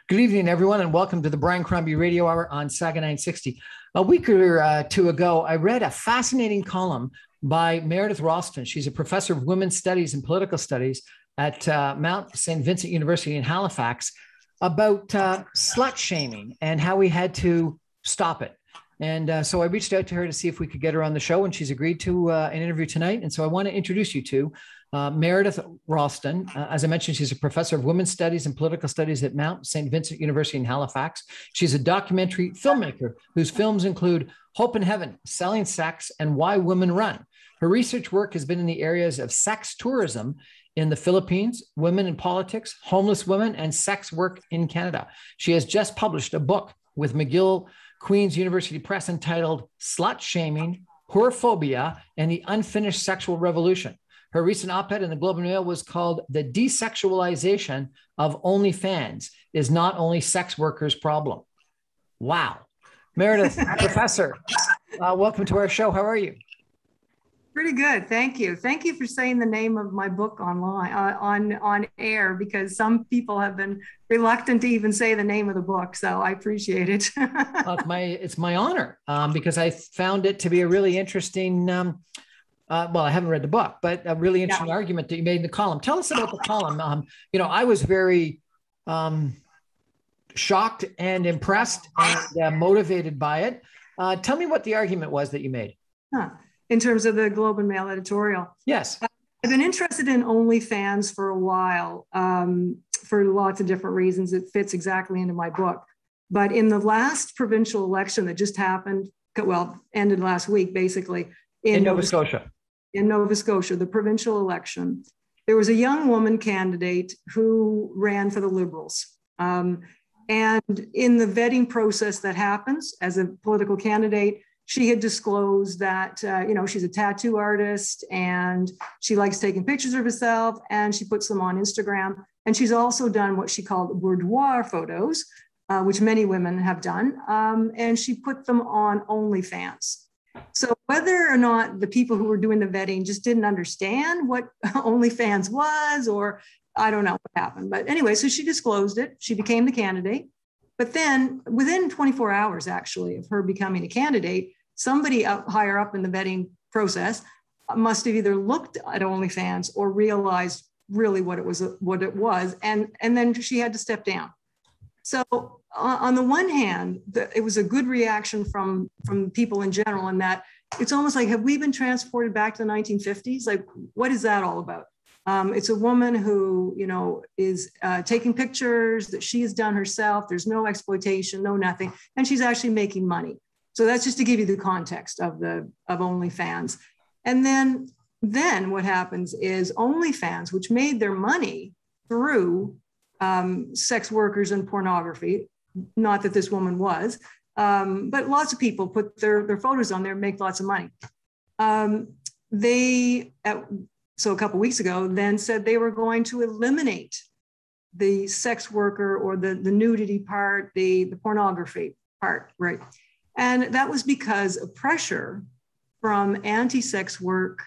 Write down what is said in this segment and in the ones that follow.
Good evening, everyone, and welcome to the Brian Crombie Radio Hour on Saga 960. A week or two ago, I read a fascinating column by Meredith Ralston. She's a professor of women's studies and political studies at Mount St. Vincent University in Halifax about slut shaming and how we had to stop it. And so I reached out to her to see if we could get her on the show, and she's agreed to an interview tonight. And so I want to introduce you to Meredith Ralston. As I mentioned, she's a professor of women's studies and political studies at Mount St. Vincent University in Halifax. She's a documentary filmmaker whose films include Hope in Heaven, Selling Sex, and Why Women Run. Her research work has been in the areas of sex tourism in the Philippines, women in politics, homeless women, and sex work in Canada. She has just published a book with McGill Queen's University Press entitled Slut Shaming, Whorephobia, and the Unfinished Sexual Revolution. Her recent op-ed in the Globe and Mail was called The Desexualization of OnlyFans is Not Only Sex Workers' Problem. Wow. Meredith, professor, welcome to our show. How are you? Pretty good. Thank you. Thank you for saying the name of my book online, on air, because some people have been reluctant to even say the name of the book. So I appreciate it. Well, it's my honor because I found it to be a really interesting well, I haven't read the book, but a really interesting argument that you made in the column. Tell us about the column. I was very shocked and impressed and motivated by it. Tell me what the argument was that you made. In terms of the Globe and Mail editorial. Yes. I've been interested in OnlyFans for a while for lots of different reasons. It fits exactly into my book. But in the last provincial election that just happened, ended last week, basically, in Nova Scotia. In Nova Scotia, the provincial election, there was a young woman candidate who ran for the Liberals. And in the vetting process that happens as a political candidate, she had disclosed that, she's a tattoo artist and she likes taking pictures of herself and she puts them on Instagram. And she's also done what she called boudoir photos, which many women have done. And she put them on OnlyFans. So whether or not the people who were doing the vetting just didn't understand what OnlyFans was, or I don't know what happened. But anyway, so she disclosed it. She became the candidate. But then within 24 hours, actually, of her becoming a candidate, somebody higher up in the vetting process must have either looked at OnlyFans or realized really what it was. And then she had to step down. So on the one hand, it was a good reaction from people in general, in that it's almost like, have we been transported back to the 1950s? Like, what is that all about? It's a woman who, is taking pictures that she has done herself. There's no exploitation, no nothing. And she's actually making money. So that's just to give you the context of OnlyFans. And then what happens is OnlyFans, which made their money through sex workers and pornography, not that this woman was, but lots of people put their photos on there and make lots of money. So a couple of weeks ago, then said they were going to eliminate the sex worker or the nudity part, the pornography part, right? And that was because of pressure from anti-sex work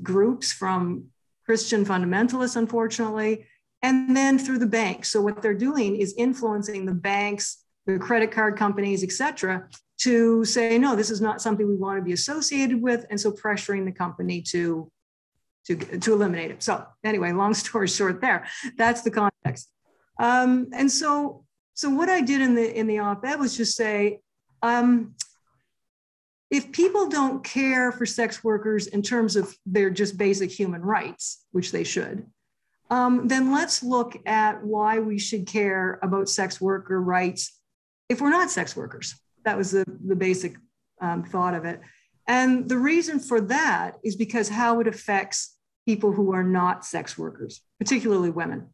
groups, from Christian fundamentalists, unfortunately, and then through the banks. So what they're doing is influencing the banks, the credit card companies, et cetera, to say, no, this is not something we want to be associated with. And so pressuring the company to eliminate it. So anyway, long story short there, that's the context. And so what I did in the op-ed was just say, if people don't care for sex workers in terms of their just basic human rights, which they should, then let's look at why we should care about sex worker rights if we're not sex workers. That was the basic thought of it. And the reason for that is because how it affects people who are not sex workers, particularly women.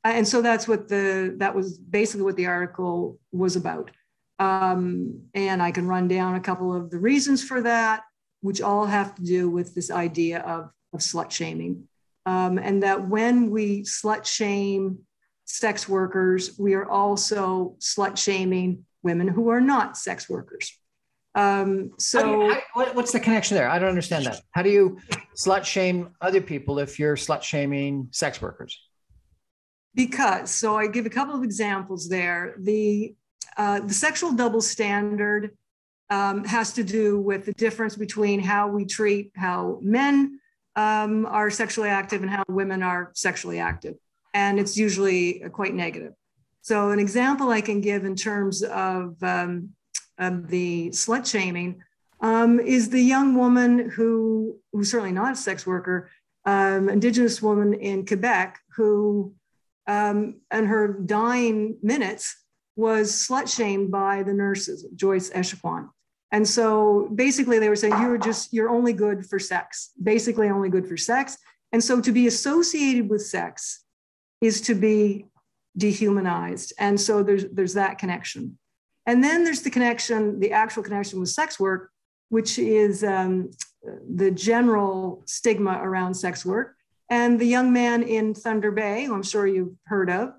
And so that was basically what the article was about. And I can run down a couple of the reasons for that, which all have to do with this idea of slut shaming. And that when we slut shame sex workers, we are also slut shaming women who are not sex workers. What's the connection there? I don't understand that. How do you slut shame other people if you're slut shaming sex workers? Because, so I give a couple of examples there. The sexual double standard has to do with the difference between how we treat how men are sexually active and how women are sexually active. And it's usually quite negative. So an example I can give in terms of the slut shaming is the young woman who's certainly not a sex worker, Indigenous woman in Quebec who, in her dying minutes, was slut shamed by the nurses, Joyce Echaquan. And so basically they were saying, you're only good for sex, basically only good for sex. And so to be associated with sex is to be dehumanized. And so there's that connection. And then there's the connection, the actual connection with sex work, which is the general stigma around sex work. And the young man in Thunder Bay, who I'm sure you've heard of,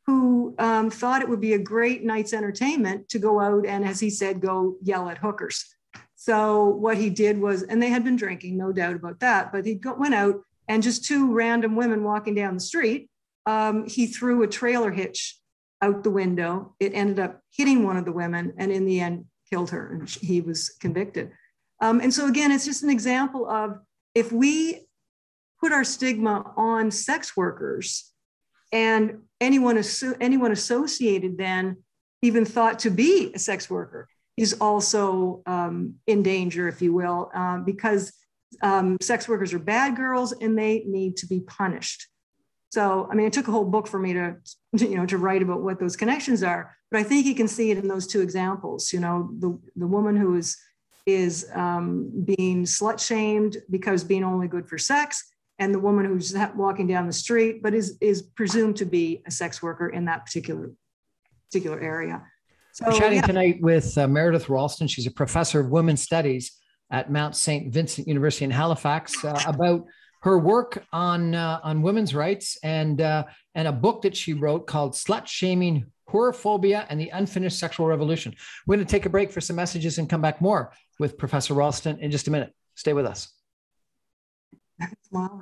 who thought it would be a great night's entertainment to go out and, as he said, go yell at hookers. So what he did was, and they had been drinking, no doubt about that, but he went out and just two random women walking down the street, he threw a trailer hitch out the window. It ended up hitting one of the women and in the end killed her, and he was convicted. And so again, it's just an example of, if we put our stigma on sex workers and anyone associated then, even thought to be a sex worker, is also in danger, if you will, because sex workers are bad girls and they need to be punished. So, I mean, it took a whole book for me to write about what those connections are, but I think you can see it in those two examples. You know, the woman who is being slut shamed because being only good for sex, and the woman who's walking down the street, but is presumed to be a sex worker in that particular area. So, we're chatting tonight with Meredith Ralston. She's a professor of women's studies at Mount St. Vincent University in Halifax, about her work on women's rights and a book that she wrote called Slut Shaming, Whorephobia, and the Unfinished Sexual Revolution. We're going to take a break for some messages and come back more with Professor Ralston in just a minute. Stay with us. Wow.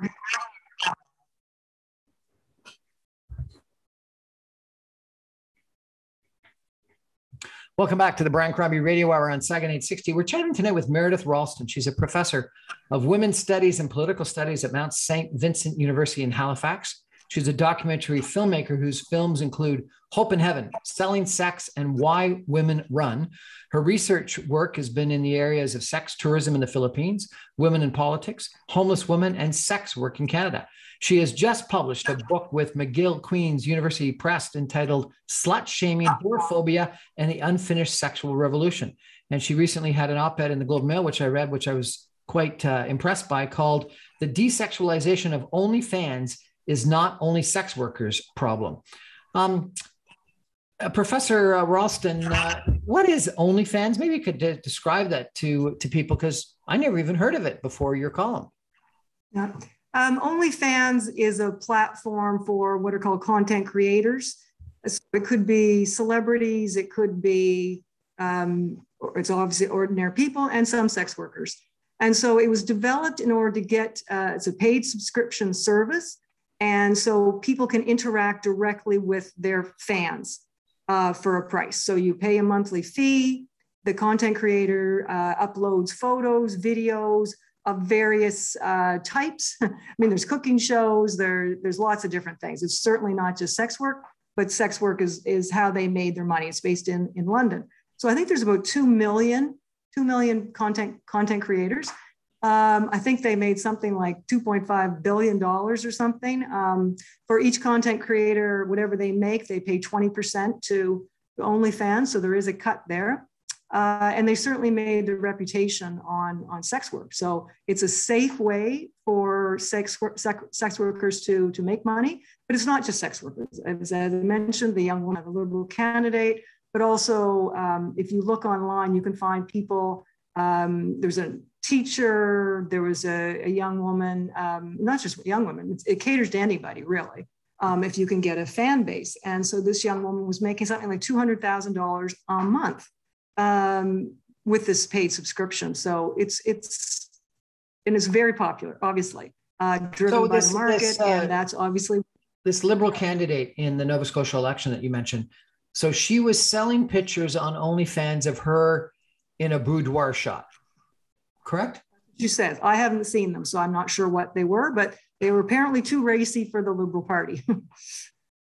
Welcome back to the Brian Crombie Radio Hour on Sagan 860. We're chatting tonight with Meredith Ralston. She's a professor of women's studies and political studies at Mount St. Vincent University in Halifax. She's a documentary filmmaker whose films include Hope in Heaven, Selling Sex, and Why Women Run. Her research work has been in the areas of sex tourism in the Philippines, women in politics, homeless women, and sex work in Canada. She has just published a book with McGill Queen's University Press entitled Slut Shaming, Whorephobia, and the Unfinished Sexual Revolution. And she recently had an op-ed in the Globe and Mail, which I read, which I was quite impressed by, called The Desexualization of OnlyFans is Not Only Sex Workers' Problem. Professor Ralston, what is OnlyFans? Maybe you could describe that to people, because I never even heard of it before your column. Yeah. OnlyFans is a platform for what are called content creators. It could be celebrities, it could be, it's obviously ordinary people and some sex workers. And so it was developed in order to get, it's a paid subscription service. And so people can interact directly with their fans for a price. So you pay a monthly fee. The content creator uploads photos, videos of various types. I mean, there's cooking shows, there's lots of different things. It's certainly not just sex work, but sex work is how they made their money. It's based in London. So I think there's about 2 million content creators. I think they made something like $2.5 billion or something. For each content creator, whatever they make, they pay 20% to OnlyFans. So there is a cut there. And they certainly made a reputation on sex work. So it's a safe way for sex workers to make money, but it's not just sex workers. As I mentioned, the young woman, the Liberal candidate, but also if you look online, you can find people, there's a teacher, there was a young woman, not just a young woman, it caters to anybody really, if you can get a fan base. And so this young woman was making something like $200,000 a month with this paid subscription. So it's very popular, obviously, driven by the market, and that's obviously. this Liberal candidate in the Nova Scotia election that you mentioned. So she was selling pictures on OnlyFans of her in a boudoir shot, correct? She says, I haven't seen them, so I'm not sure what they were, but they were apparently too racy for the Liberal Party.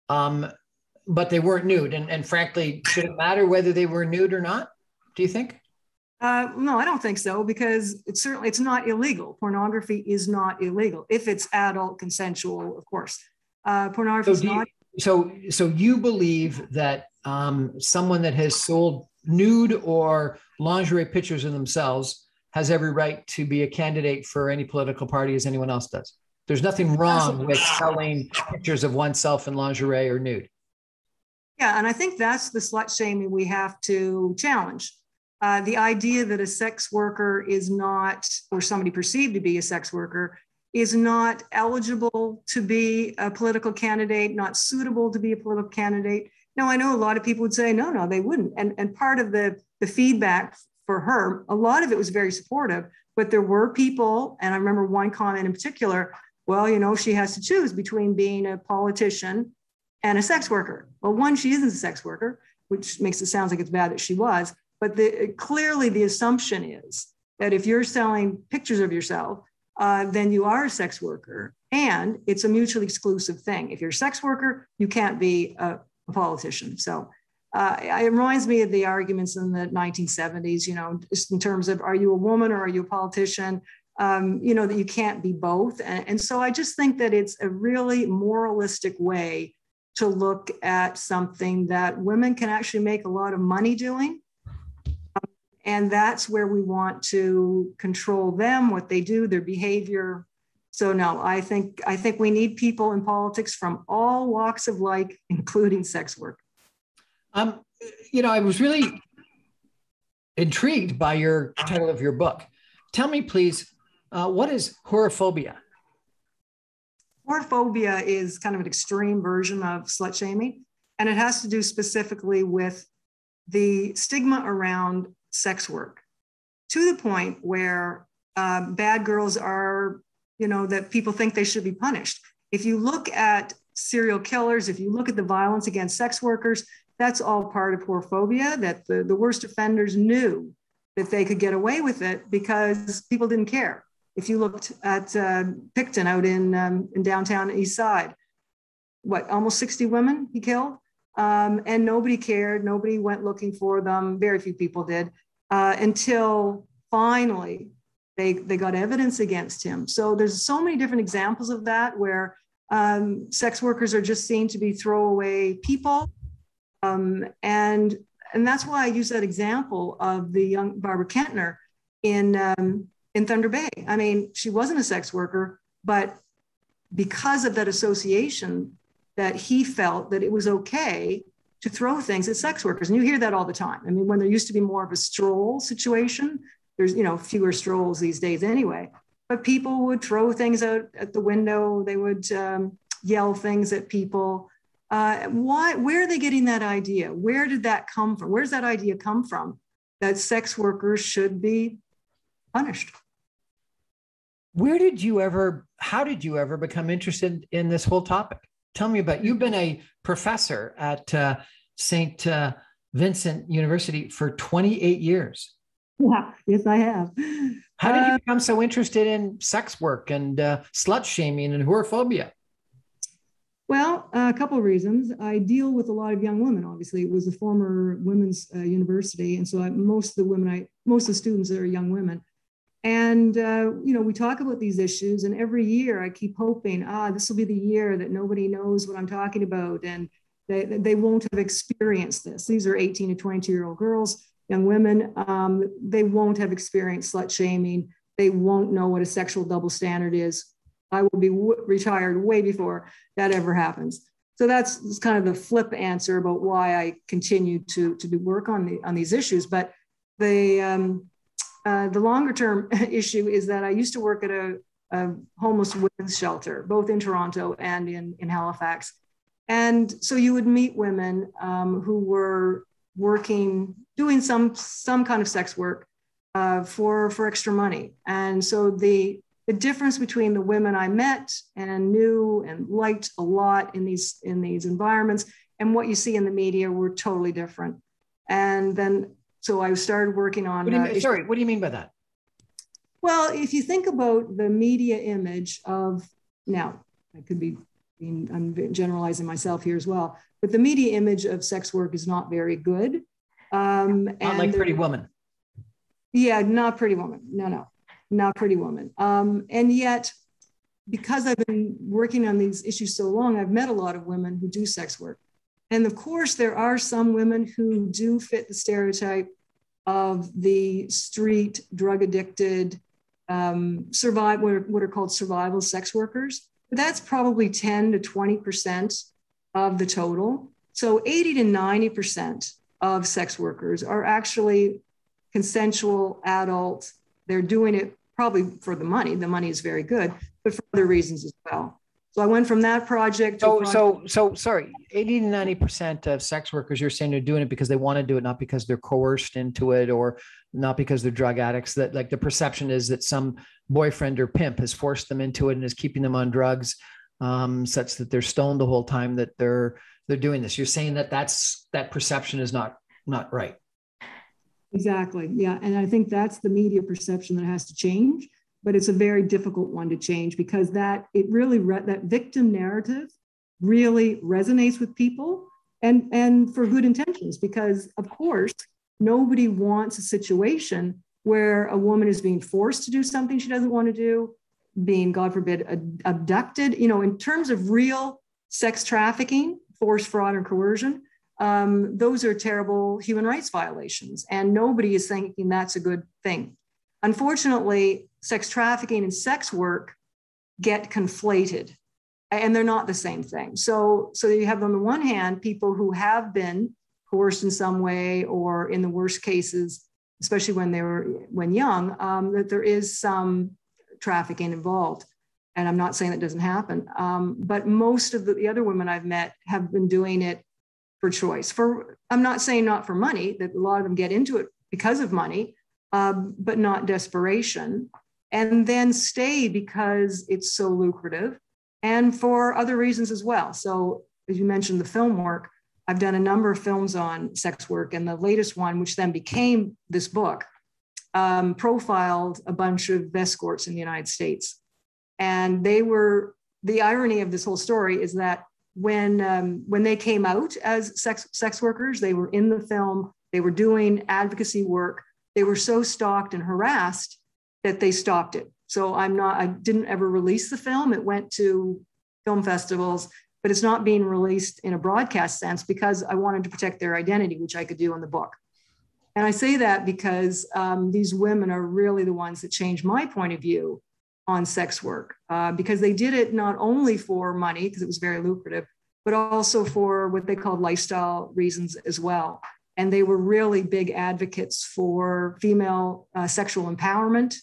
But they weren't nude. And frankly, should it matter whether they were nude or not? Do you think? No, I don't think so, because it's not illegal. Pornography is not illegal if it's adult consensual, of course. Pornography is not. So you believe that someone that has sold nude or lingerie pictures of themselves has every right to be a candidate for any political party as anyone else does? There's nothing wrong with selling pictures of oneself in lingerie or nude. Yeah, and I think that's the slut shaming we have to challenge. The idea that a sex worker is not, or somebody perceived to be a sex worker, is not eligible to be a political candidate, not suitable to be a political candidate. Now, I know a lot of people would say, no, they wouldn't. And part of the feedback for her, a lot of it was very supportive, but there were people, and I remember one comment in particular, well, she has to choose between being a politician and a sex worker. Well, one, she isn't a sex worker, which makes it sound like it's bad that she was, but clearly the assumption is that if you're selling pictures of yourself, then you are a sex worker, and it's a mutually exclusive thing. If you're a sex worker, you can't be a politician. So it reminds me of the arguments in the 1970s, just in terms of, are you a woman or are you a politician? That you can't be both. And so I just think that it's a really moralistic way to look at something that women can actually make a lot of money doing. And that's where we want to control them, what they do, their behavior. So no, I think we need people in politics from all walks of life, including sex work. I was really intrigued by your title of your book. Tell me, please, what is whorephobia? Whorephobia is kind of an extreme version of slut shaming, and it has to do specifically with the stigma around sex work, to the point where bad girls are, that people think they should be punished. If you look at serial killers, if you look at the violence against sex workers, that's all part of whorephobia, that the worst offenders knew that they could get away with it because people didn't care. If you looked at Picton out in downtown East Side, almost 60 women he killed? And nobody cared. Nobody went looking for them. Very few people did, until finally they got evidence against him. So there's so many different examples of that, where sex workers are just seen to be throwaway people. And that's why I use that example of the young Barbara Kentner in Thunder Bay. I mean, she wasn't a sex worker, but because of that association, that he felt that it was okay to throw things at sex workers. And you hear that all the time. I mean, when there used to be more of a stroll situation, there's, fewer strolls these days anyway, but people would throw things out at the window. They would yell things at people. Where are they getting that idea? Where did that come from? Where does that idea come from, that sex workers should be punished? How did you ever become interested in this whole topic? Tell me about, you've been a professor at St. Vincent University for 28 years. Yeah, yes, I have. How did you become so interested in sex work and slut shaming and whorephobia? Well, a couple of reasons. I deal with a lot of young women. Obviously, it was a former women's university, and so most of the students are young women. And we talk about these issues, and every year I keep hoping, this will be the year that nobody knows what I'm talking about, and they won't have experienced this. These are 18 to 22-year-old girls, young women. They won't have experienced slut shaming. They won't know what a sexual double standard is. I will be retired way before that ever happens. So that's kind of the flip answer about why I continue to do work on these issues. But the longer term issue is that I used to work at a homeless women's shelter, both in Toronto and in Halifax. And so you would meet women who were doing some kind of sex work for extra money. And so they the difference between the women I met and knew and liked a lot in these environments and what you see in the media were totally different. And then, so I started working on. What do you mean by that? Well, if you think about the media image of, now I could be, I'm generalizing myself here as well, but the media image of sex work is not very good. Not like Pretty Woman. Yeah, not Pretty Woman. No, not Pretty Woman. And yet, because I've been working on these issues so long, I've met a lot of women who do sex work. And of course, there are some women who do fit the stereotype of the street, drug addicted, what are called survival sex workers. But that's probably 10 to 20% of the total. So 80 to 90% of sex workers are actually consensual adults. They're doing it probably for the money. The money is very good, but for other reasons as well. So I went from that project to sorry, 80 to 90% of sex workers, you're saying they're doing it because they want to do it, not because they're coerced into it or not because they're drug addicts. That, like, the perception is that some boyfriend or pimp has forced them into it and is keeping them on drugs, such that they're stoned the whole time that they're doing this. You're saying that that perception is not right. Exactly. Yeah. And I think that's the media perception that has to change. But it's a very difficult one to change because that victim narrative really resonates with people and for good intentions, because of course, nobody wants a situation where a woman is being forced to do something she doesn't want to do, being, God forbid, abducted. You know, in terms of real sex trafficking, force, fraud, or coercion, those are terrible human rights violations. And nobody is thinking that's a good thing. Unfortunately, sex trafficking and sex work get conflated, and they're not the same thing. So you have, on the one hand, people who have been coerced in some way, or in the worst cases, especially when young, that there is some trafficking involved. And I'm not saying that doesn't happen, but most of the other women I've met have been doing it for choice. I'm not saying not for money, that a lot of them get into it because of money, but not desperation, and then stay because it's so lucrative and for other reasons as well. So as you mentioned, the film work, I've done a number of films on sex work, and the latest one, which then became this book, profiled a bunch of escorts in the United States. And the irony of this whole story is that when they came out as sex workers, they were in the film, they were doing advocacy work, they were so stalked and harassed that they stopped it. So I didn't ever release the film. It went to film festivals, but it's not being released in a broadcast sense because I wanted to protect their identity, which I could do in the book. And I say that because these women are really the ones that changed my point of view on sex work, because they did it not only for money, because it was very lucrative, but also for what they called lifestyle reasons as well. And they were really big advocates for female sexual empowerment.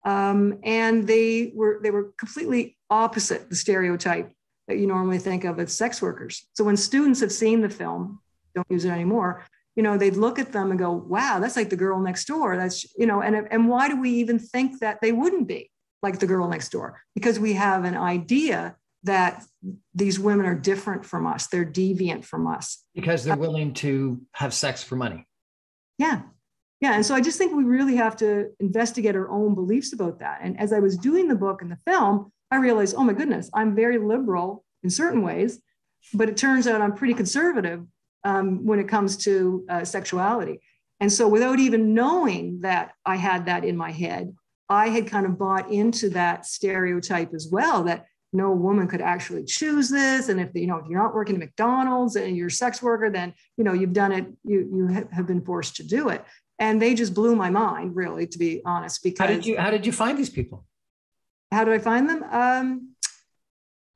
And they were completely opposite the stereotype that you normally think of as sex workers. So when students have seen the film, don't use it anymore, they'd look at them and go, wow, that's like the girl next door. That's, and why do we even think that they wouldn't be like the girl next door? Because we have an idea that these women are different from us. They're deviant from us. Because they're willing to have sex for money. Yeah. Yeah. And so I just think we really have to investigate our own beliefs about that. And as I was doing the book and the film, I realized, oh my goodness, I'm very liberal in certain ways, but it turns out I'm pretty conservative when it comes to sexuality. And so without even knowing that I had that in my head, I had kind of bought into that stereotype as well, that no woman could actually choose this. And if you're not working at McDonald's and you're a sex worker, then, you've done it, you have been forced to do it. And they just blew my mind, really, to be honest, because. How did you find these people? How did I find them?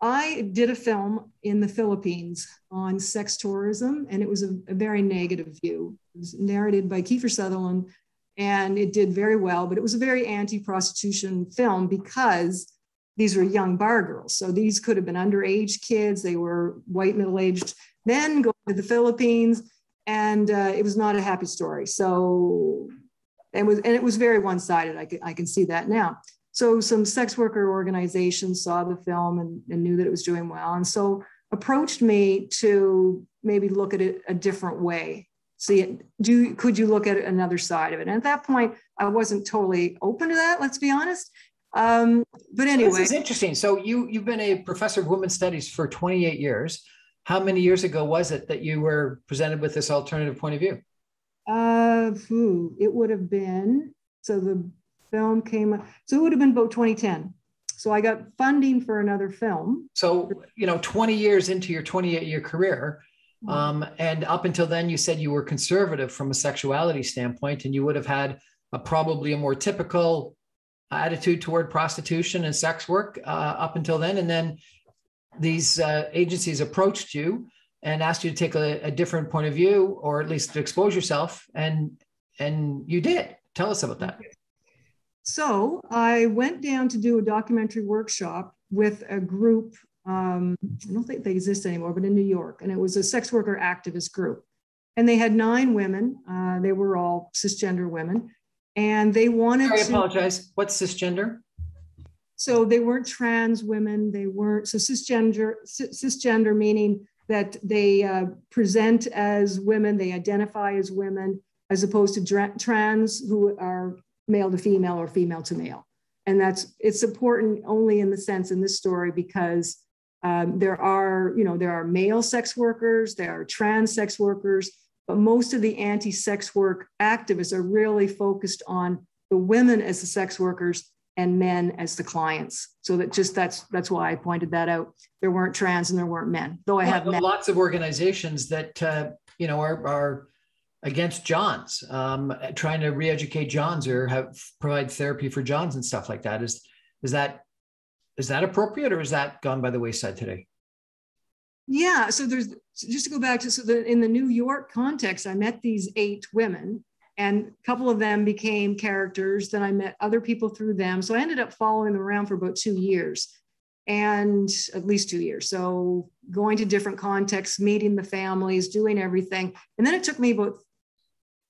I did a film in the Philippines on sex tourism, and it was a very negative view. It was narrated by Kiefer Sutherland, and it did very well, but it was a very anti-prostitution film because these were young bar girls. So these could have been underage kids. They were white, middle-aged men going to the Philippines, and it was not a happy story. So it was very one-sided. I can see that now. So some sex worker organizations saw the film and knew that it was doing well. And so approached me to maybe look at it a different way. See, could you look at another side of it? And at that point, I wasn't totally open to that, let's be honest. But anyway. This is interesting. So you've been a professor of women's studies for 28 years. How many years ago was it that you were presented with this alternative point of view? It would have been, so the film came, so it would have been about 2010. So I got funding for another film. So, 20 years into your 28-year career, and up until then, you said you were conservative from a sexuality standpoint, and you would have had probably a more typical attitude toward prostitution and sex work up until then. And then these agencies approached you and asked you to take a different point of view, or at least to expose yourself, and you did. Tell us about that. So I went down to do a documentary workshop with a group, I don't think they exist anymore, but in New York. And it was a sex worker activist group. And they had 9 women. They were all cisgender women. And they wanted I apologize. What's cisgender? So they weren't trans women. They weren't, so cisgender meaning that they present as women, they identify as women, as opposed to trans who are male to female or female to male. And it's important only in the sense in this story because there are male sex workers, there are trans sex workers, but most of the anti-sex work activists are really focused on the women as the sex workers and men as the clients. So that's why I pointed that out. There weren't trans and there weren't men, though I have met lots of organizations that are against Johns, trying to re-educate Johns or provide therapy for Johns and stuff like that. Is that appropriate, or is that gone by the wayside today? Yeah, so just to go back to, in the New York context, I met these 8 women, and a couple of them became characters. Then I met other people through them. So I ended up following them around for about 2 years, and at least 2 years. So going to different contexts, meeting the families, doing everything. And then it took me about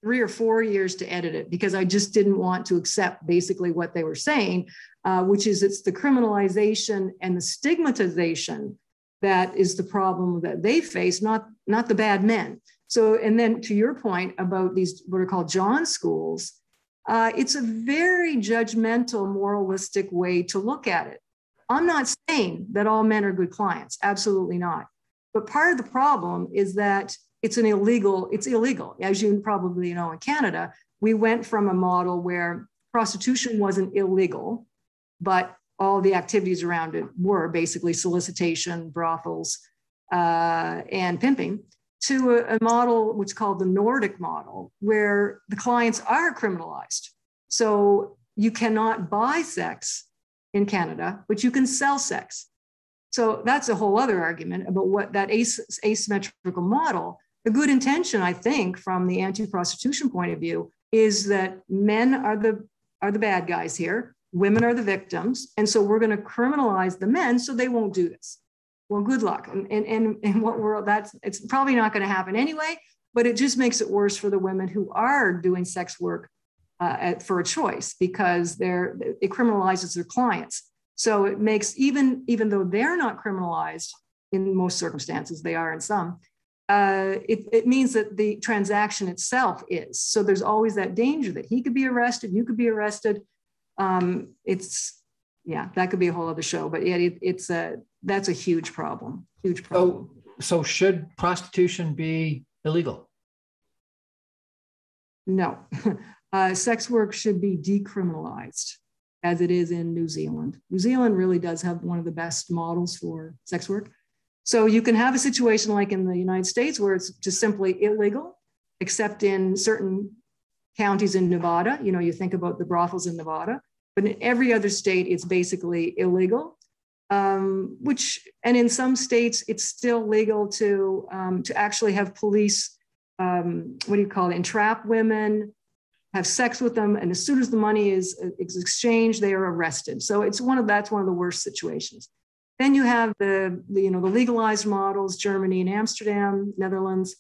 3 or 4 years to edit it because I just didn't want to accept basically what they were saying, which is it's the criminalization and the stigmatization that is the problem that they face, not the bad men. So, and then to your point about these, what are called John schools, it's a very judgmental, moralistic way to look at it. I'm not saying that all men are good clients, absolutely not. But part of the problem is that it's illegal. As you probably know, in Canada, we went from a model where prostitution wasn't illegal, but all the activities around it were basically solicitation, brothels, and pimping, to a model which is called the Nordic model, where the clients are criminalized. So you cannot buy sex in Canada, but you can sell sex. So that's a whole other argument about what that asymmetrical model. The good intention, I think, from the anti-prostitution point of view, is that men are the bad guys here. Women are the victims. And so we're going to criminalize the men so they won't do this. Well, good luck. And in what world it's probably not going to happen anyway, but it just makes it worse for the women who are doing sex work for a choice, because it criminalizes their clients. So it makes, even though they're not criminalized in most circumstances, they are in some, it means that the transaction itself is. So there's always that danger that he could be arrested, you could be arrested. That could be a whole other show, but yeah, that's a huge problem. Huge problem. So should prostitution be illegal? No, sex work should be decriminalized, as it is in New Zealand. New Zealand really does have one of the best models for sex work. So you can have a situation like in the United States where it's just simply illegal, except in certain counties in Nevada. You think about the brothels in Nevada. But in every other state, it's basically illegal, and in some states, it's still legal to actually have police, entrap women, have sex with them. And as soon as the money is exchanged, they are arrested. So that's one of the worst situations. Then you have the legalized models, Germany and Amsterdam, Netherlands.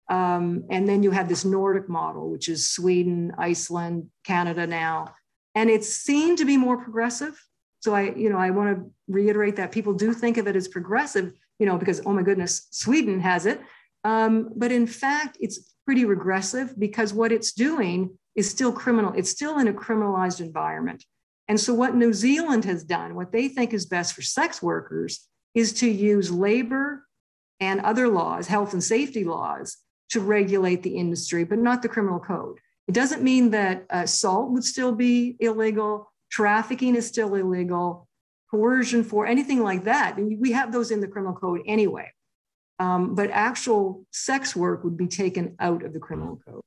And then you have this Nordic model, which is Sweden, Iceland, Canada now. And it's seen to be more progressive. So I want to reiterate that people do think of it as progressive, because, oh my goodness, Sweden has it. But in fact, it's pretty regressive, because what it's doing is still criminal. It's still in a criminalized environment. And so what New Zealand has done, what they think is best for sex workers, is to use labor and other laws, health and safety laws, to regulate the industry, but not the criminal code. It doesn't mean that assault would still be illegal, trafficking is still illegal, coercion for anything like that. And we have those in the criminal code anyway. But actual sex work would be taken out of the criminal code.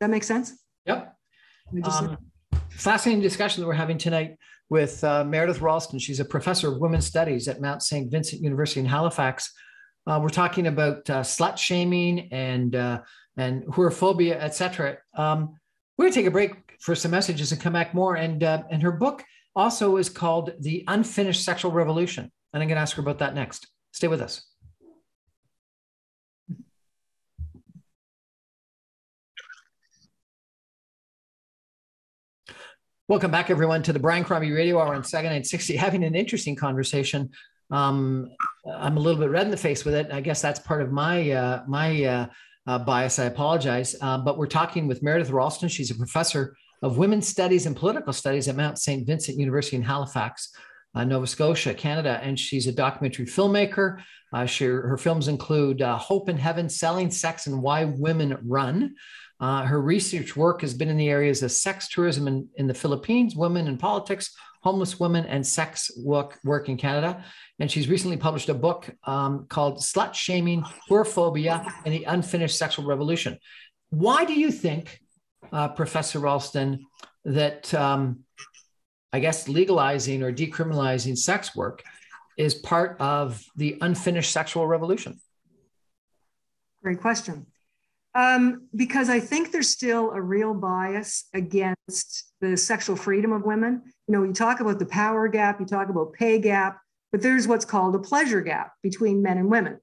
That make sense? Yep. Fascinating discussion that we're having tonight with Meredith Ralston. She's a professor of women's studies at Mount St. Vincent University in Halifax. We're talking about slut shaming and whorephobia, et cetera. We're going to take a break for some messages and come back more. And her book also is called The Unfinished Sexual Revolution. And I'm going to ask her about that next. Stay with us. Welcome back, everyone, to the Brian Crombie Radio Hour on Saga 960. Having an interesting conversation. I'm a little bit red in the face with it. I guess that's part of my bias. I apologize. But we're talking with Meredith Ralston. She's a professor of women's studies and political studies at Mount St. Vincent University in Halifax, Nova Scotia, Canada. And she's a documentary filmmaker. Her films include Hope in Heaven, Selling Sex and Why Women Run. Her research work has been in the areas of sex tourism in the Philippines, women in politics, homeless women, and sex work in Canada. And she's recently published a book called Slut Shaming, Whorephobia, and the Unfinished Sexual Revolution. Why do you think, Professor Ralston, that I guess legalizing or decriminalizing sex work is part of the unfinished sexual revolution? Great question. Because I think there's still a real bias against the sexual freedom of women. You talk about the power gap, you talk about pay gap, but there's what's called a pleasure gap between men and women,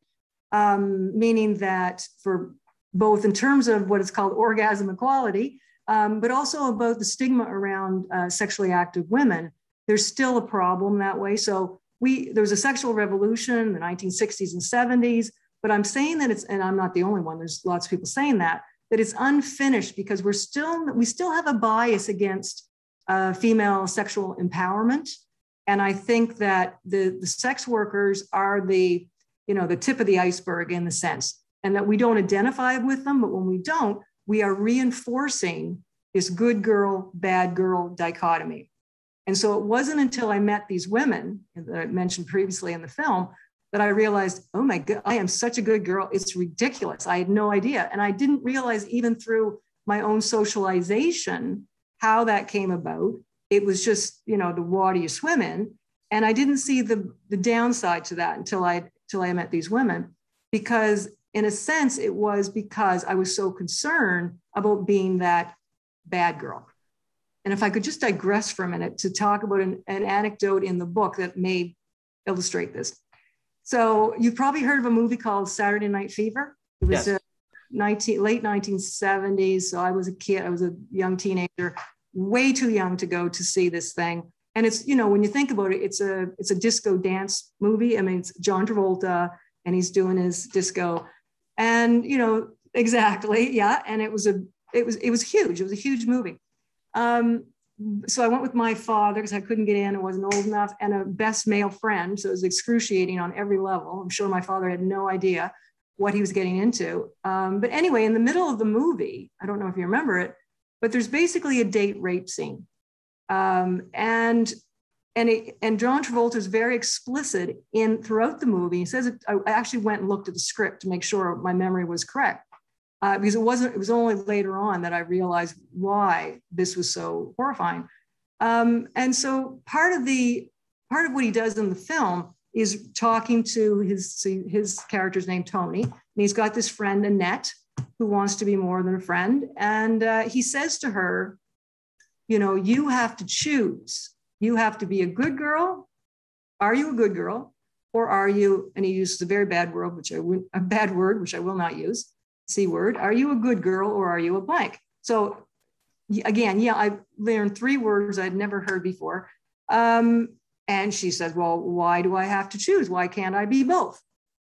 meaning that for both in terms of what is called orgasm equality, but also about the stigma around sexually active women, there's still a problem that way. So there was a sexual revolution in the 1960s and 70s. But I'm saying that and I'm not the only one, there's lots of people saying that it's unfinished because we still have a bias against female sexual empowerment. And I think that the sex workers are the tip of the iceberg in the sense, and that we don't identify with them, but when we don't, we are reinforcing this good girl, bad girl dichotomy. And so it wasn't until I met these women that I mentioned previously in the film that I realized, oh my God, I am such a good girl. It's ridiculous. I had no idea. And I didn't realize even through my own socialization how that came about. It was just, the water you swim in. And I didn't see the downside to that until I met these women, because in a sense, it was because I was so concerned about being that bad girl. And if I could just digress for a minute to talk about an anecdote in the book that may illustrate this. So you've probably heard of a movie called Saturday Night Fever. It was late 1970s. So I was a kid. I was a young teenager, way too young to go to see this thing. And it's, when you think about it, it's a disco dance movie. I mean, it's John Travolta and he's doing his disco, and exactly, yeah. And it was huge. It was a huge movie. So I went with my father because I couldn't get in. I wasn't old enough, and a best male friend. So it was excruciating on every level. I'm sure my father had no idea what he was getting into. But anyway, in the middle of the movie, I don't know if you remember it, but there's basically a date rape scene. And John Travolta is very explicit throughout the movie. He says, I actually went and looked at the script to make sure my memory was correct. Because it was only later on that I realized why this was so horrifying. And so part of what he does in the film is talking to his character's named Tony, and he's got this friend, Annette, who wants to be more than a friend. And he says to her, you have to choose. You have to be a good girl. Are you a good girl? Or are you, and he uses a very bad word, which I will not use, C word. Are you a good girl or are you a blank? So again, yeah, I learned 3 words I'd never heard before. And she says, well, why do I have to choose? Why can't I be both?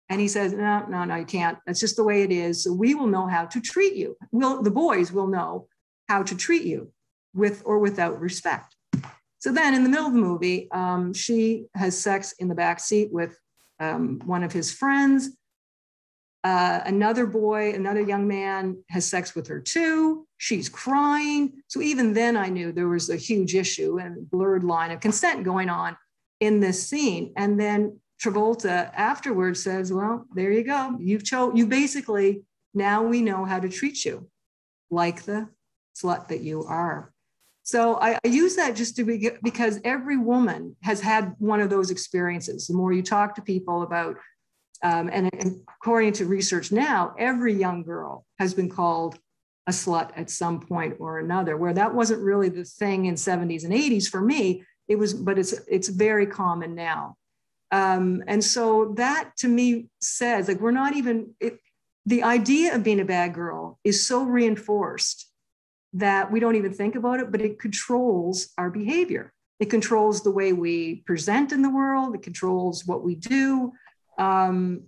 And he says, no, you can't. That's just the way it is. So we will know how to treat you. The boys will know how to treat you with or without respect. So then in the middle of the movie, she has sex in the back seat with one of his friends. Another boy, another young man has sex with her too. She's crying. So even then I knew there was a huge issue and blurred line of consent going on in this scene. And then Travolta afterwards says, well, there you go. You basically, now we know how to treat you like the slut that you are. So I use that just because every woman has had one of those experiences. The more you talk to people about, and according to research now, every young girl has been called a slut at some point or another, where that wasn't really the thing in 70s and 80s for me. It was, but it's very common now. And so that to me says, like, we're not even, the idea of being a bad girl is so reinforced that we don't even think about it, but it controls our behavior. It controls the way we present in the world. It controls what we do. Where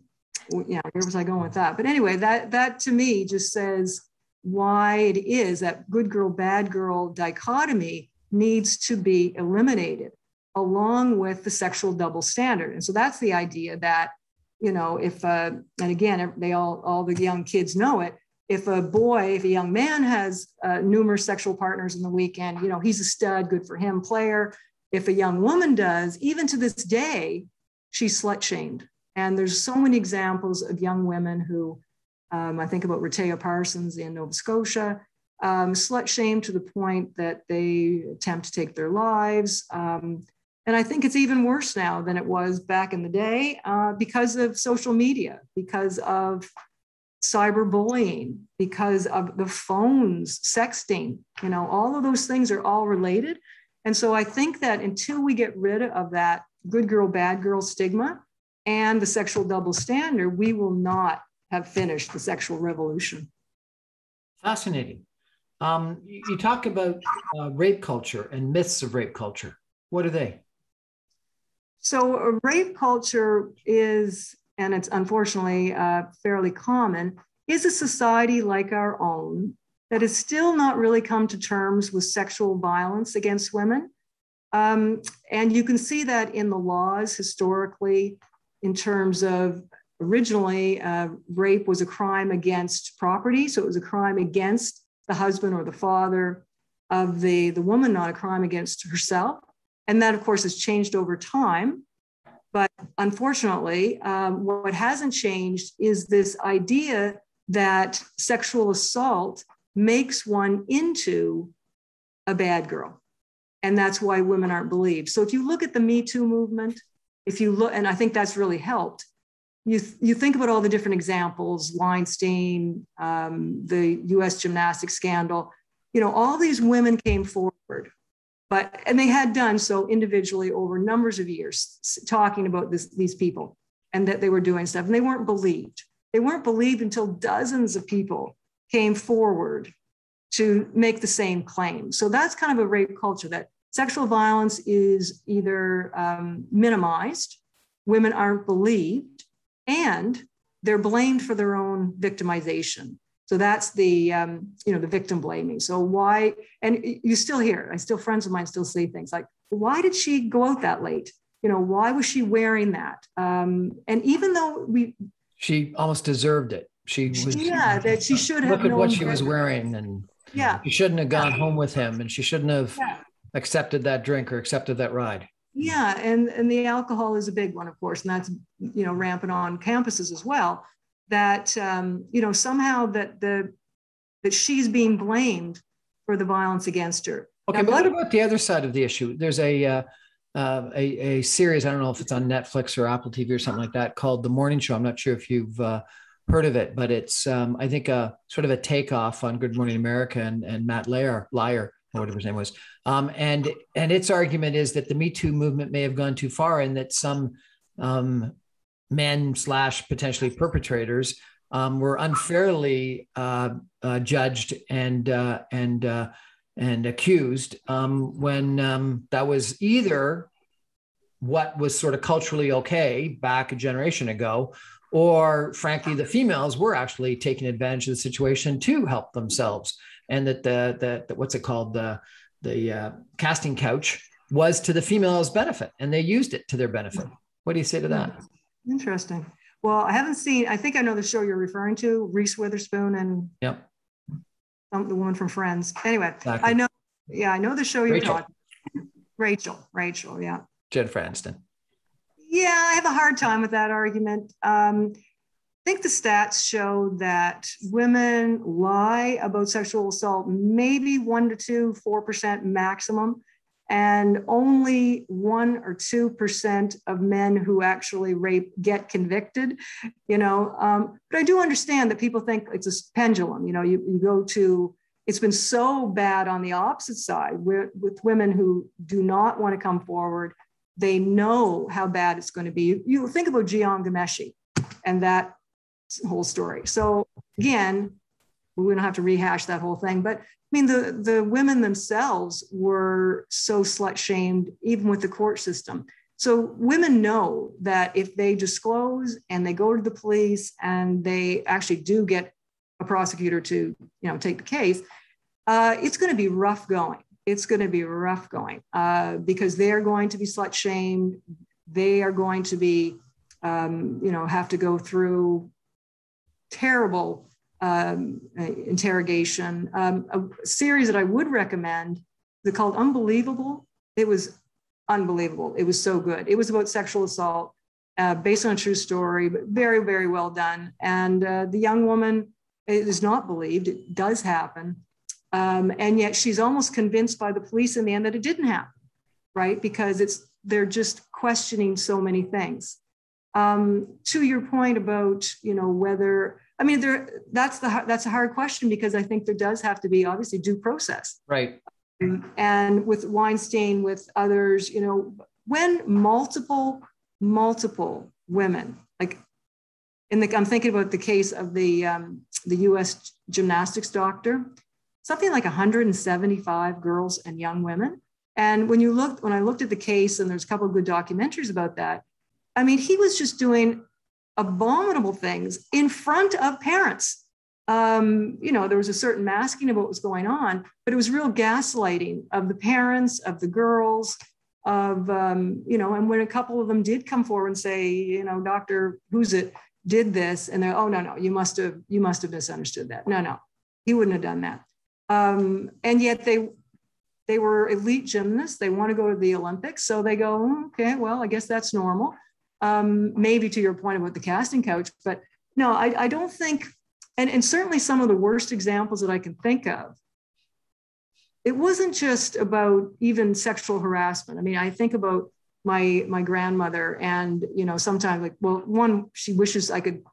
was I going with that? But anyway, that to me just says why it is that good girl, bad girl dichotomy needs to be eliminated, along with the sexual double standard. And so that's the idea that, if, and again, all the young kids know it, if a young man has numerous sexual partners in the weekend, he's a stud, good for him player. If a young woman does, even to this day, she's slut shamed. And there's so many examples of young women who, I think about Rehtaeh Parsons in Nova Scotia, slut shamed to the point that they attempt to take their lives. And I think it's even worse now than it was back in the day because of social media, because of cyberbullying, because of the phones, sexting, all of those things are all related. And so I think that until we get rid of that good girl, bad girl stigma and the sexual double standard, we will not have finished the sexual revolution. Fascinating. You talk about rape culture and myths of rape culture. What are they? So a rape culture is, and it's unfortunately fairly common, is a society like our own that has still not really come to terms with sexual violence against women. And you can see that in the laws historically, in terms of originally rape was a crime against property. So it was a crime against the husband or the father of the woman, not a crime against herself. And that, of course, has changed over time. But unfortunately, what hasn't changed is this idea that sexual assault makes one into a bad girl. And that's why women aren't believed. So if you look at the Me Too movement, and I think that's really helped, you think about all the different examples, Weinstein, the US gymnastics scandal, all these women came forward. And they had done so individually over numbers of years, talking about these people and that they were doing stuff, and they weren't believed. They weren't believed until dozens of people came forward to make the same claim. So that's kind of a rape culture, that sexual violence is either minimized, women aren't believed, and they're blamed for their own victimization. So that's the victim blaming. So why, and you still hear, friends of mine still say things like, why did she go out that late? Why was she wearing that? And even though she almost deserved it. That she should have look at what she was wearing, and she shouldn't have gone home with him, and she shouldn't have accepted that drink or accepted that ride. Yeah, and the alcohol is a big one, of course, and that's rampant on campuses as well. That somehow that she's being blamed for the violence against her. Okay, but what about the other side of the issue? There's a series, I don't know if it's on Netflix or Apple TV or something like that, called The Morning Show. I'm not sure if you've heard of it, but it's I think a sort of a takeoff on Good Morning America and Matt Liar, or whatever his name was. And its argument is that the Me Too movement may have gone too far, and that some men / potentially perpetrators were unfairly judged and and accused when that was either what was sort of culturally okay back a generation ago, or frankly, the females were actually taking advantage of the situation to help themselves. And that the what's it called? The casting couch was to the females' benefit, and they used it to their benefit. What do you say to that? Interesting. Well, I haven't seen, I think I know the show you're referring to, Reese Witherspoon and Yep. The woman from Friends. Anyway, Exactly. I know the show you're Rachel. talking. Rachel, yeah. Jennifer Aniston. Yeah, I have a hard time with that argument. I think the stats show that women lie about sexual assault maybe 1% to 4% maximum, and only 1% or 2% of men who actually rape get convicted. But I do understand that people think it's a pendulum. You go to, it's been so bad on the opposite side with women who do not want to come forward. They know how bad it's going to be. You think about Jian Ghomeshi and that whole story. So again, we don't have to rehash that whole thing, but I mean, the women themselves were so slut shamed, even with the court system. So women know that if they disclose and they go to the police and they actually do get a prosecutor to, take the case, it's going to be rough going. It's going to be rough going because they're going to be slut shamed. They are going to be, have to go through terrible interrogation. A series that I would recommend, they're called Unbelievable. It was unbelievable. It was so good. It was about sexual assault based on a true story, but very, very well done. And the young woman, it is not believed. It does happen. And yet she's almost convinced by the police in the end that it didn't happen, right? Because they're just questioning so many things. To your point about, whether, I mean, that's a hard question, because I think there does have to be obviously due process. Right. And with Weinstein, with others, when multiple women, like I'm thinking about the case of the US gymnastics doctor, something like 175 girls and young women. And when I looked at the case, and there's a couple of good documentaries about that, I mean, he was just doing abominable things in front of parents. There was a certain masking of what was going on, but it was real gaslighting of the parents, of the girls, and when a couple of them did come forward and say, Dr. Who's it did this, and they're, oh, no, you must have misunderstood that. No, he wouldn't have done that. And yet they were elite gymnasts. They want to go to the Olympics. So they go, okay, well, I guess that's normal. Maybe to your point about the casting couch, but no, I don't think, and certainly some of the worst examples that I can think of, it wasn't just about even sexual harassment. I mean, I think about my grandmother, and, sometimes one, she wishes I could,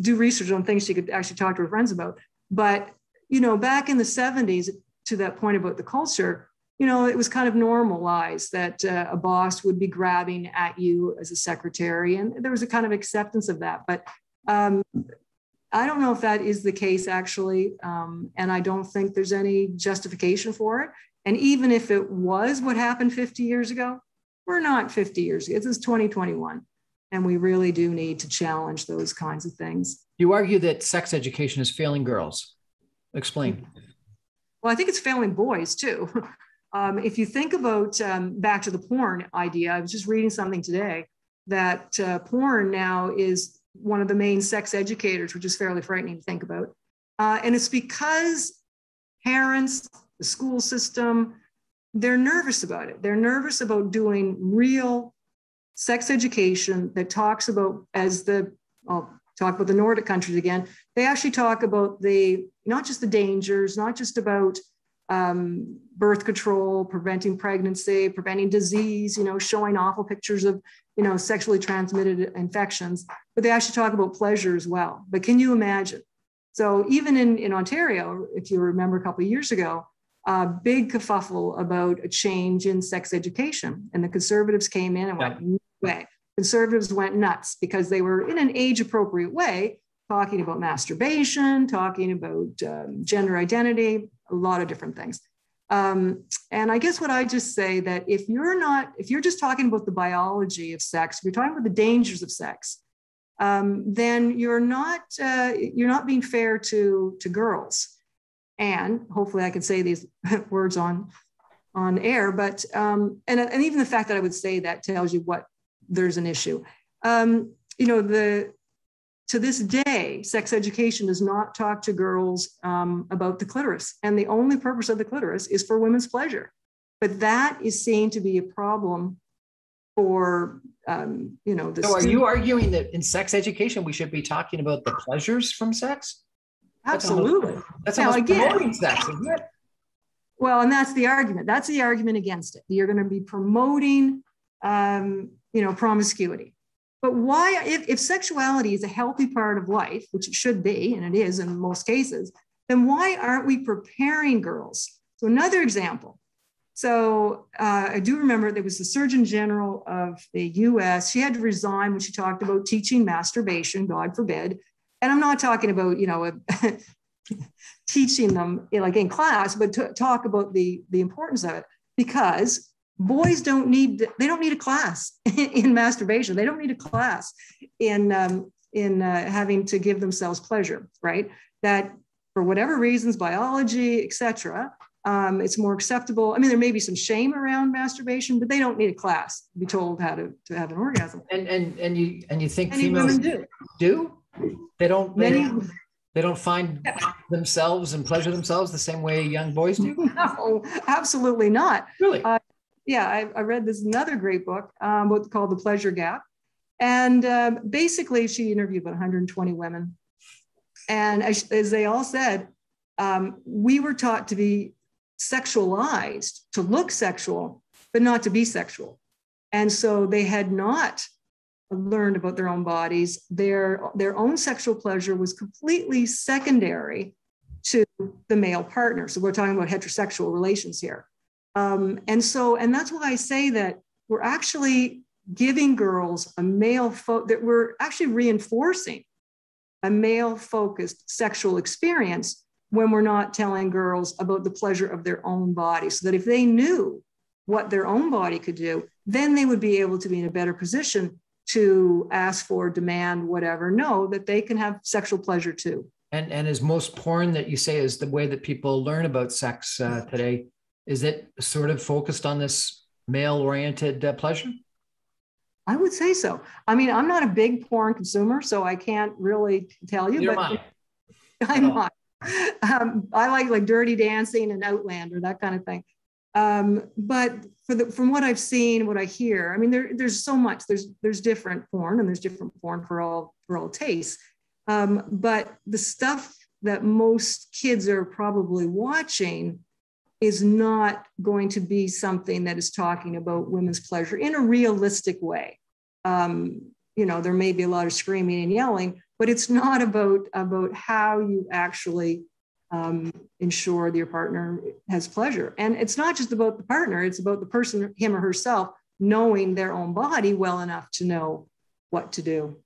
do research on things she could actually talk to her friends about. But, back in the 70s, to that point about the culture, it was kind of normalized that a boss would be grabbing at you as a secretary. And there was a kind of acceptance of that. But I don't know if that is the case, actually. And I don't think there's any justification for it. And even if it was what happened 50 years ago, we're not 50 years ago. This is 2021. And we really do need to challenge those kinds of things. You argue that sex education is failing girls. Explain. Well, I think it's failing boys, too. If you think about back to the porn idea, I was just reading something today that porn now is one of the main sex educators, which is fairly frightening to think about. And it's because parents, the school system, they're nervous about it. They're nervous about doing real sex education that talks about, I'll talk about the Nordic countries again, they actually talk about not just the dangers, not just about birth control, preventing pregnancy, preventing disease, showing awful pictures of, sexually transmitted infections, but they actually talk about pleasure as well. But can you imagine? So even in Ontario, if you remember a couple of years ago, a big kerfuffle about a change in sex education, and the Conservatives came in and went, no way. Conservatives went nuts because they were, in an age-appropriate way, talking about masturbation, talking about gender identity, a lot of different things. And I guess what I just say that if you're just talking about the biology of sex, if you're talking about the dangers of sex, then you're not being fair to girls. And hopefully I can say these words on air, but and even the fact that I would say that tells you what there's an issue. To this day, sex education does not talk to girls about the clitoris, and the only purpose of the clitoris is for women's pleasure. But that is seen to be a problem for So are you arguing that in sex education we should be talking about the pleasures from sex? Absolutely. That's almost promoting sex, isn't it? Well, and that's the argument. That's the argument against it. You're going to be promoting, promiscuity. But why, if sexuality is a healthy part of life, which it should be, and it is in most cases, then why aren't we preparing girls? So another example. So I do remember there was the Surgeon General of the US. She had to resign when she talked about teaching masturbation, God forbid. And I'm not talking about, teaching them like in class, but to talk about the importance of it, because boys don't need a class in masturbation. They don't need a class in having to give themselves pleasure, right? That for whatever reasons, biology, etc., it's more acceptable. I mean, there may be some shame around masturbation, but they don't need a class to be told how to have an orgasm. And you think many females women do? They don't find themselves and pleasure themselves the same way young boys do? No, absolutely not. Really? I read this another great book called The Pleasure Gap. And basically, she interviewed about 120 women. And as they all said, we were taught to be sexualized, to look sexual, but not to be sexual. And so they had not learned about their own bodies. Their own sexual pleasure was completely secondary to the male partner. So we're talking about heterosexual relations here. And that's why I say that we're actually giving girls that we're actually reinforcing a male-focused sexual experience when we're not telling girls about the pleasure of their own body, so that if they knew what their own body could do, then they would be able to be in a better position to ask for, demand, whatever, know that they can have sexual pleasure too. And is most porn that you say is the way that people learn about sex today, is it sort of focused on this male-oriented pleasure? I would say so. I mean, I'm not a big porn consumer, so I can't really tell you. Neither but I'm not. I like Dirty Dancing and Outlander, that kind of thing. But from what I've seen, what I hear, I mean, there's so much. There's different porn, and there's different porn for all tastes. But the stuff that most kids are probably watching is not going to be something that is talking about women's pleasure in a realistic way. There may be a lot of screaming and yelling, but it's not about how you actually ensure that your partner has pleasure. And it's not just about the partner, it's about the person, him or herself, knowing their own body well enough to know what to do.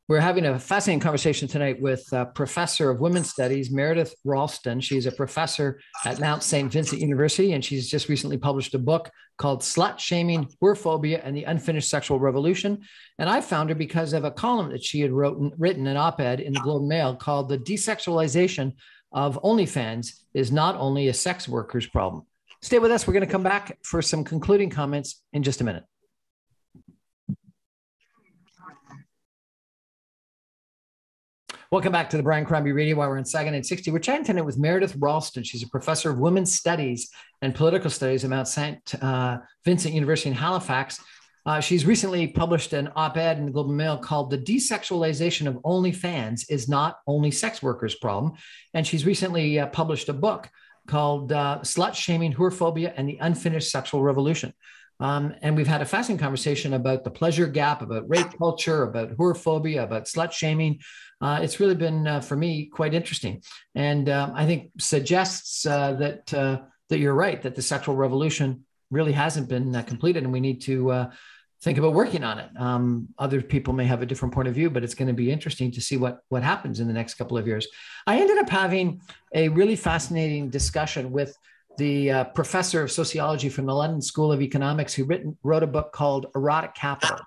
We're having a fascinating conversation tonight with Professor of Women's Studies, Meredith Ralston. She's a professor at Mount St. Vincent University, and she's just recently published a book called Slut Shaming, Whorephobia, and the Unfinished Sexual Revolution. And I found her because of a column that she had written, an op-ed in the Globe and Mail called The Desexualization of OnlyFans is Not Only a Sex Worker's Problem. Stay with us. We're going to come back for some concluding comments in just a minute. Welcome back to the Brian Crombie Radio Hour on Saga 960. We're chatting tonight with Meredith Ralston. She's a professor of women's studies and political studies at Mount St. Vincent University in Halifax. She's recently published an op-ed in the Globe and Mail called The Desexualization of OnlyFans is Not Only Sex Workers' Problem. And she's recently published a book called Slut Shaming, Whorephobia, and the Unfinished Sexual Revolution. And we've had a fascinating conversation about the pleasure gap, about rape culture, about whorephobia, about slut shaming. It's really been, for me, quite interesting. And I think suggests that you're right, that the sexual revolution really hasn't been completed, and we need to think about working on it. Other people may have a different point of view, but it's going to be interesting to see what happens in the next couple of years. I ended up having a really fascinating discussion with the professor of sociology from the London School of Economics who wrote a book called Erotic Capital.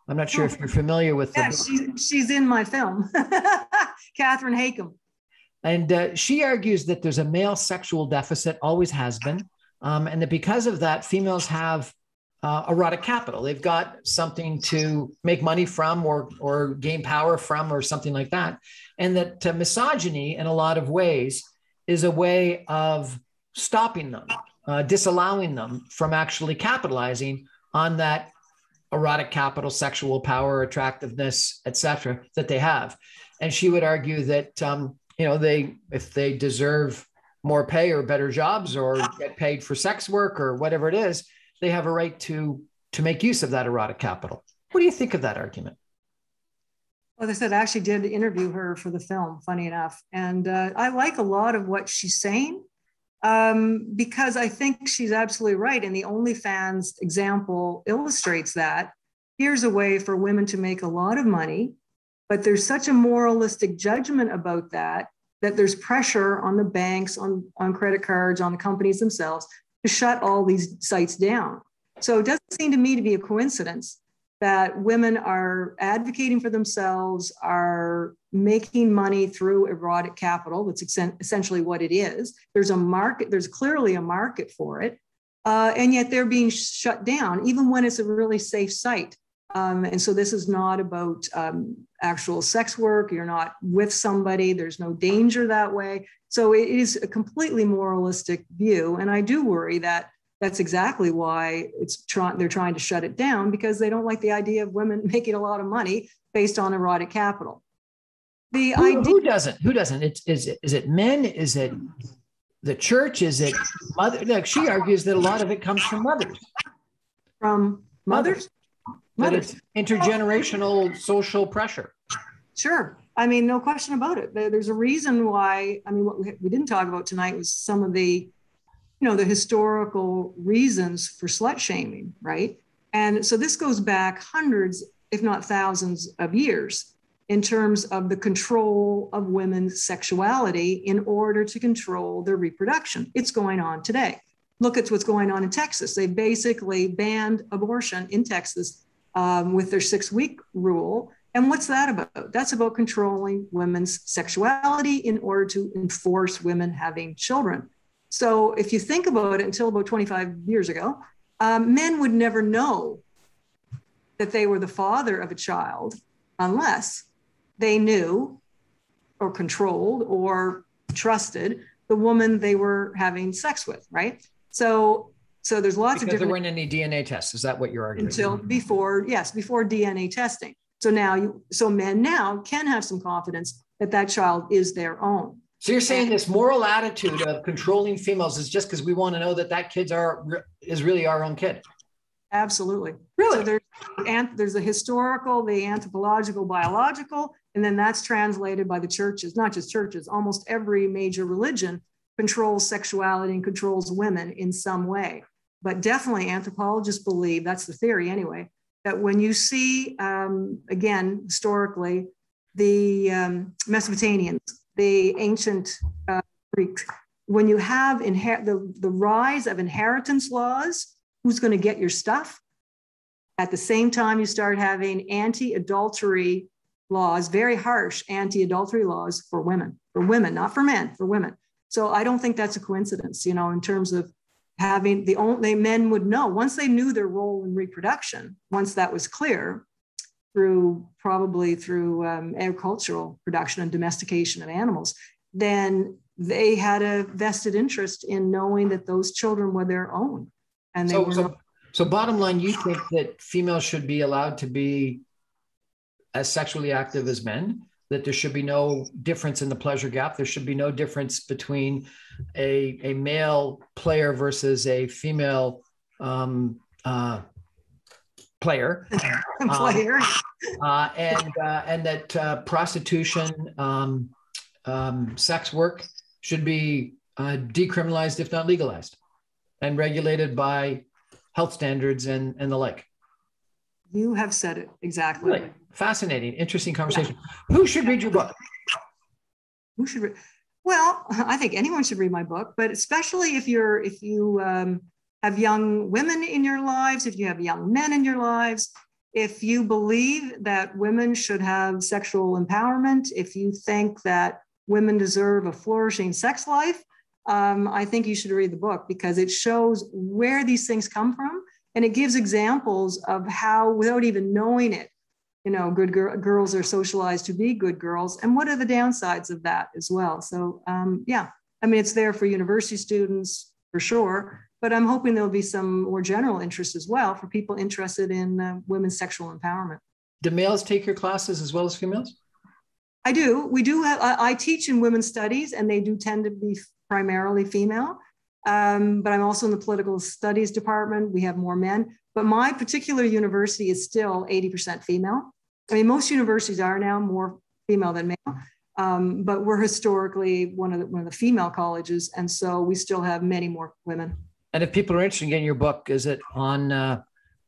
I'm not sure if you're familiar with the book. She's in my film, Catherine Hakam. And she argues that there's a male sexual deficit, always has been, and that because of that, females have erotic capital. They've got something to make money from or gain power from or something like that. And that misogyny in a lot of ways is a way of stopping them, disallowing them from actually capitalizing on that erotic capital, sexual power, attractiveness, et cetera, that they have. And she would argue that, if they deserve more pay or better jobs or get paid for sex work or whatever it is, they have a right to make use of that erotic capital. What do you think of that argument? Well, as I said, I actually did interview her for the film, funny enough. And I like a lot of what she's saying because I think she's absolutely right. And the OnlyFans example illustrates that. Here's a way for women to make a lot of money, but there's such a moralistic judgment about that there's pressure on the banks, on credit cards, on the companies themselves to shut all these sites down. So it doesn't seem to me to be a coincidence that women are advocating for themselves, are making money through erotic capital. That's essentially what it is. There's a market, there's clearly a market for it. And yet they're being shut down, even when it's a really safe site. And so this is not about actual sex work. You're not with somebody. There's no danger that way. So it is a completely moralistic view. And I do worry that that's exactly why they're trying to shut it down, because they don't like the idea of women making a lot of money based on erotic capital. Who doesn't? Who doesn't? Is it men? Is it the church? Is it mother? Like she argues that a lot of it comes from mothers. From mothers? That it's intergenerational social pressure. Sure. I mean, no question about it. There's a reason why, what we didn't talk about tonight was some of the, the historical reasons for slut shaming, right? And so this goes back hundreds, if not thousands of years in terms of the control of women's sexuality in order to control their reproduction. It's going on today. Look at what's going on in Texas. They basically banned abortion in Texas with their 6-week rule. And what's that about? That's about controlling women's sexuality in order to enforce women having children. So if you think about it, until about 25 years ago, men would never know that they were the father of a child unless they knew or controlled or trusted the woman they were having sex with, right? So there's lots of different. There weren't any DNA tests. Is that what you're arguing? Until before DNA testing. So men now can have some confidence that that child is their own. So you're saying this moral attitude of controlling females is just because we want to know that kid is really our own kid? Absolutely. Really? So there's the historical, the anthropological, biological, and then that's translated by the churches, not just churches. Almost every major religion controls sexuality and controls women in some way. But definitely anthropologists believe, that's the theory anyway, that when you see, again, historically, the Mesopotamians, the ancient Greeks, when you have the rise of inheritance laws, who's going to get your stuff? At the same time, you start having anti-adultery laws, very harsh anti-adultery laws for women, not for men, for women. So I don't think that's a coincidence, in terms of having men would know once they knew their role in reproduction, once that was clear probably through agricultural production and domestication of animals, then they had a vested interest in knowing that those children were their own. And so bottom line, you think that females should be allowed to be as sexually active as men, that there should be no difference in the pleasure gap. There should be no difference between a male player versus a female player. And that prostitution, sex work should be decriminalized, if not legalized, and regulated by health standards and the like. You have said it exactly. Really fascinating, interesting conversation. Yeah. Who should read your book? Who should read? Well, I think anyone should read my book, but especially if you have young women in your lives, if you have young men in your lives, if you believe that women should have sexual empowerment, if you think that women deserve a flourishing sex life, I think you should read the book because it shows where these things come from. And it gives examples of how, without even knowing it, good girls are socialized to be good girls. And what are the downsides of that as well? So yeah, I mean, it's there for university students for sure, but I'm hoping there'll be some more general interest as well for people interested in women's sexual empowerment. Do males take your classes as well as females? I do. We do have, I teach in women's studies and they do tend to be primarily female. But I'm also in the political studies department. We have more men, but my particular university is still 80% female. I mean, most universities are now more female than male, but we're historically one of the female colleges. And so we still have many more women. And if people are interested in getting your book, is it on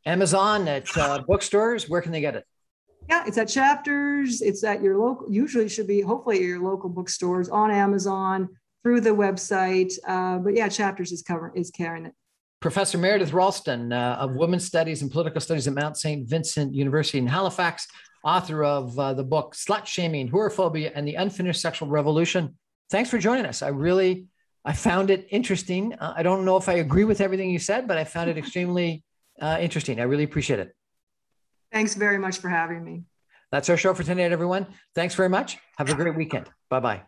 Amazon, at bookstores? Where can they get it? Yeah, it's at Chapters. It's at your local, usually should be hopefully at your local bookstores, on Amazon, through the website. But yeah, Chapters is carrying it. Professor Meredith Ralston of Women's Studies and Political Studies at Mount St. Vincent University in Halifax, author of the book Slut Shaming, Whorephobia, and the Unfinished Sexual Revolution. Thanks for joining us. I found it interesting. I don't know if I agree with everything you said, but I found it extremely interesting. I really appreciate it. Thanks very much for having me. That's our show for tonight, everyone. Thanks very much. Have a great weekend. Bye-bye.